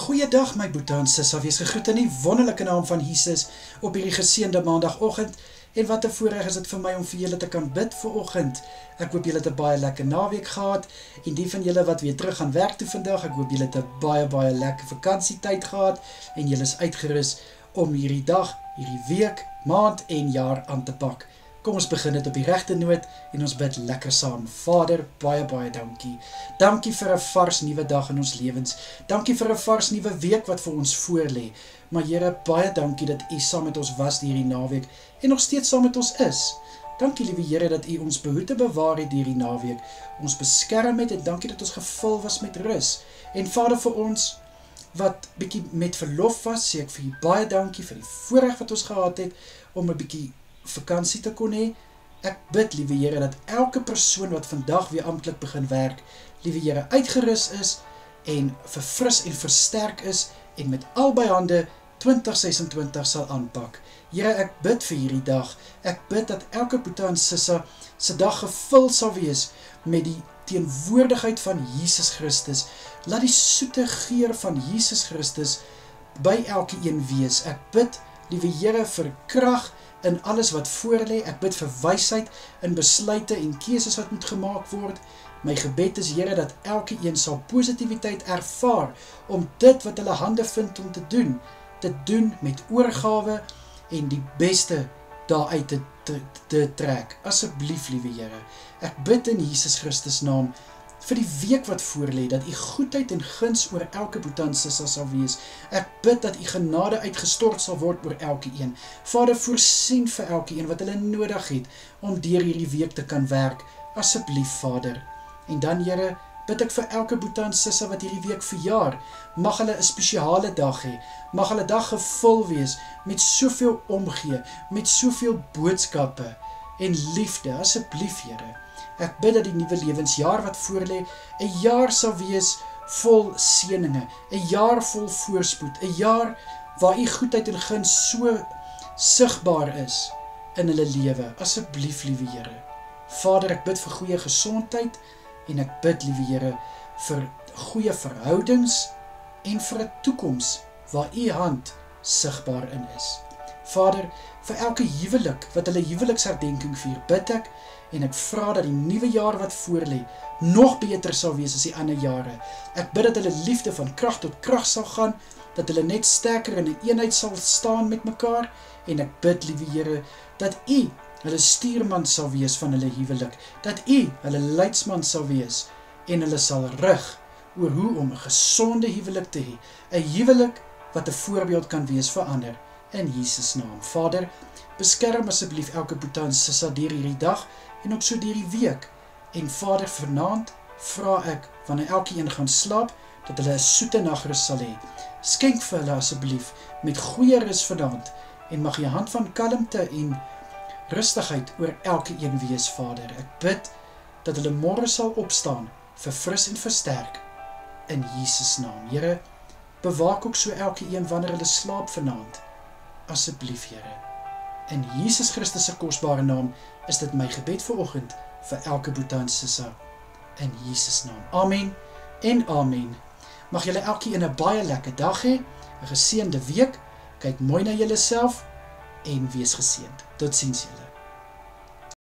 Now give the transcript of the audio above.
Goeiedag my boete en sissa, wees gegroet in die wonderlike naam van Jesus op hierdie geseënde maandagoggend. En wat 'n voorreg is dit vir my om vir julle te kan bid vanoggend. Ek hoop julle het 'n baie lekker naweek gehad en die van julle wat weer terug gaan werk toe vandag, ek hoop julle het 'n baie lekker vakansietyd gehad en julle is uitgerus om hierdie dag, hierdie week, maand en jaar aan te pak. Kom ons begin dit op die regte noot en ons bid lekker saam. Vader, baie dankie. Dankie vir 'n vars nuwe dag in ons lewens. Dankie vir 'n vars nuwe week wat vir ons voorlê. Maar Here, baie dankie dat U saam met ons was hierdie naweek en nog steeds saam met ons is. Dankie liewe Here dat U ons behoed en bewaar het hierdie naweek. Ons beskerm het en dankie dat ons gevul was met rus. En Vader, vir ons wat bietjie met verlof was, sê ek vir U baie dankie vir die voorreg wat ons gehad het om 'n bietjie vakansie te kon hê. Ek bid, liewe Here, dat elke persoon wat vandag weer amptelik begin werk, liewe Here, uitgerus is en verfris en versterk is en met albei hande 2026 sal aanpak. Here, ek bid vir hierdie dag. Ek bid dat elke boete en sissa se dag gevul sal wees met die teenwoordigheid van Jesus Christus. Laat die soete geur van Jesus Christus by elke een wees. Ek bid, liewe Here, vir krag in alles wat voorlê. Ek bid vir wysheid in besluite en keuses wat moet gemaak word. My gebed is, Here, dat elke een sal positiwiteit ervaar om dit wat hulle hande vind om te doen met oorgawe en die beste daaruit te trek. Asseblief, liewe Here, ek bid in Jesus Christus naam vir die week wat voorlê, dat U goedheid en guns oor elke boete en sissa sal wees. Ek bid dat U genade uitgestort sal word oor elke een. Vader, voorsien vir elke een wat hulle nodig het om deur hierdie week te kan werk. Asseblief, Vader. En dan, Here, bid ek vir elke boete en sissa wat hierdie week verjaar. Mag hulle 'n spesiale dag hê. Mag hulle dag gevul wees met soveel omgee, met soveel boodskappe en liefde. Asseblief, Here. Ek bid dat die nuwe lewensjaar wat voorlê 'n jaar sal wees vol seëninge, 'n jaar vol voorspoed, 'n jaar waar U goedheid en guns so sigbaar is in hulle lewe. Asseblief, liewe Here. Vader, ek bid vir goeie gesondheid en ek bid, liewe Here, vir goeie verhoudings en vir 'n toekoms waar U hand sigbaar in is. Vader, vir elke huwelik wat hulle huweliksherdenking vier, bid ek en ek vra dat die nuwe jaar wat voorlê nog beter sal wees as die ander jare. Ek bid dat hulle liefde van krag tot krag sal gaan, dat hulle net sterker in 'n eenheid sal staan met mekaar en ek bid, liewe Here, dat U hulle stuurman sal wees van hulle huwelik, dat U hulle leidsman sal wees en hulle sal rig oor hoe om 'n gesonde huwelik te hê, 'n huwelik wat 'n voorbeeld kan wees vir ander. In Jesus naam. Vader, beskerm asseblief elke boete en sissa deur hierdie dag en ook so deur die week. En Vader, vanaand vra ek, wanneer elkeen gaan slaap, dat hulle 'n soete nagrus sal hê. Skenk vir hulle asseblief met goeie rus vanaand en mag U hand van kalmte en rustigheid oor elke een wees, Vader. Ek bid dat hulle môre sal opstaan, verfris en versterk in Jesus naam. Here, bewaak ook so elke een wanneer hulle slaap vanaand. Asseblief, Here. In Jesus Christus se kosbare naam is dit my gebed vanoggend vir elke boete en sissa. In Jesus naam. Amen en amen. Mag julle elkeen 'n baie lekker dag hê, 'n geseënde week. Kyk mooi na julleself en wees geseënd. Totsiens julle.